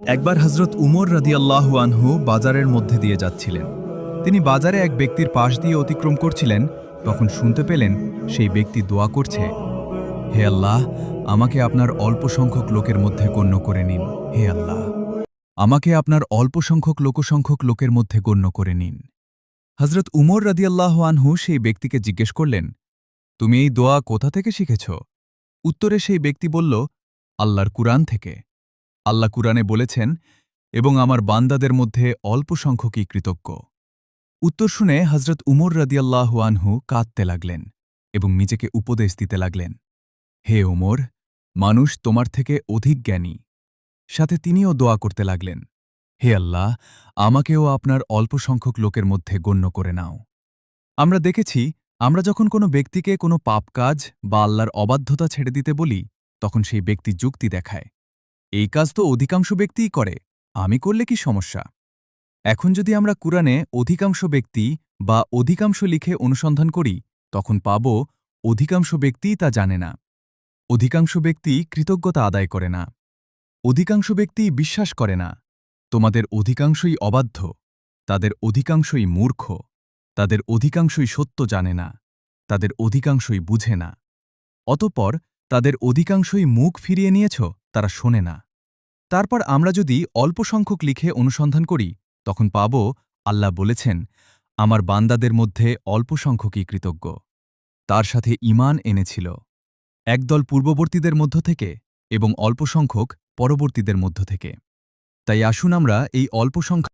একবার হজরত উমর রাদিয়াল্লাহু আনহু বাজারের মধ্যে দিয়ে যাচ্ছিলেন। তিনি বাজারে এক ব্যক্তির পাশ দিয়ে অতিক্রম করছিলেন, তখন শুনতে পেলেন সেই ব্যক্তি দোয়া করছে, হে আল্লাহ, আমাকে আপনার অল্প সংখ্যক লোকের মধ্যে গণ্য করে নিন। হে আল্লাহ, আমাকে আপনার অল্প সংখ্যক লোকের মধ্যে গণ্য করে নিন। হজরত উমর রাদিয়াল্লাহু আনহু সেই ব্যক্তিকে জিজ্ঞেস করলেন, তুমি এই দোয়া কোথা থেকে শিখেছ? উত্তরে সেই ব্যক্তি বলল, আল্লাহর কুরআন থেকে। আল্লাহ কুরআনে বলেছেন, এবং আমার বান্দাদের মধ্যে অল্প সংখ্যকই কৃতজ্ঞ। উত্তর শুনে হজরত উমর রাদিয়াল্লাহু আনহু কাঁদতে লাগলেন এবং নিজেকে উপদেশ দিতে লাগলেন, হে উমর, মানুষ তোমার থেকে অধিক জ্ঞানী। সাথে তিনিও দোয়া করতে লাগলেন, হে আল্লাহ, আমাকেও আপনার অল্প সংখ্যক লোকের মধ্যে গণ্য করে নাও। আমরা দেখেছি, আমরা যখন কোনো ব্যক্তিকে কোনো পাপ কাজ বা আল্লাহর অবাধ্যতা ছেড়ে দিতে বলি, তখন সেই ব্যক্তি যুক্তি দেখায়, এই কাজ তো অধিকাংশ ব্যক্তিই করে, আমি করলে কি সমস্যা? এখন যদি আমরা কুরআনে অধিকাংশ ব্যক্তি বা অধিকাংশ লিখে অনুসন্ধান করি, তখন পাব অধিকাংশ ব্যক্তিই তা জানে না। অধিকাংশ ব্যক্তি কৃতজ্ঞতা আদায় করে না। অধিকাংশ ব্যক্তি বিশ্বাস করে না। তোমাদের অধিকাংশই অবাধ্য, তাদের অধিকাংশই মূর্খ, তাদের অধিকাংশই সত্য জানে না, তাদের অধিকাংশই বুঝে না। অতঃপর তাদের অধিকাংশই মুখ ফিরিয়ে নিয়েছ, তারা শোনে না। তারপর আমরা যদি অল্প সংখ্যক লিখে অনুসন্ধান করি, তখন পাব আল্লাহ বলেছেন, আমার বান্দাদের মধ্যে অল্প সংখ্যকই কৃতজ্ঞ। তার সাথে ঈমান এনেছিল, একদল পূর্ববর্তীদের মধ্য থেকে এবং অল্প সংখ্যক পরবর্তীদের মধ্য থেকে। তাই আসুন আমরা এই অল্প সংখ্যক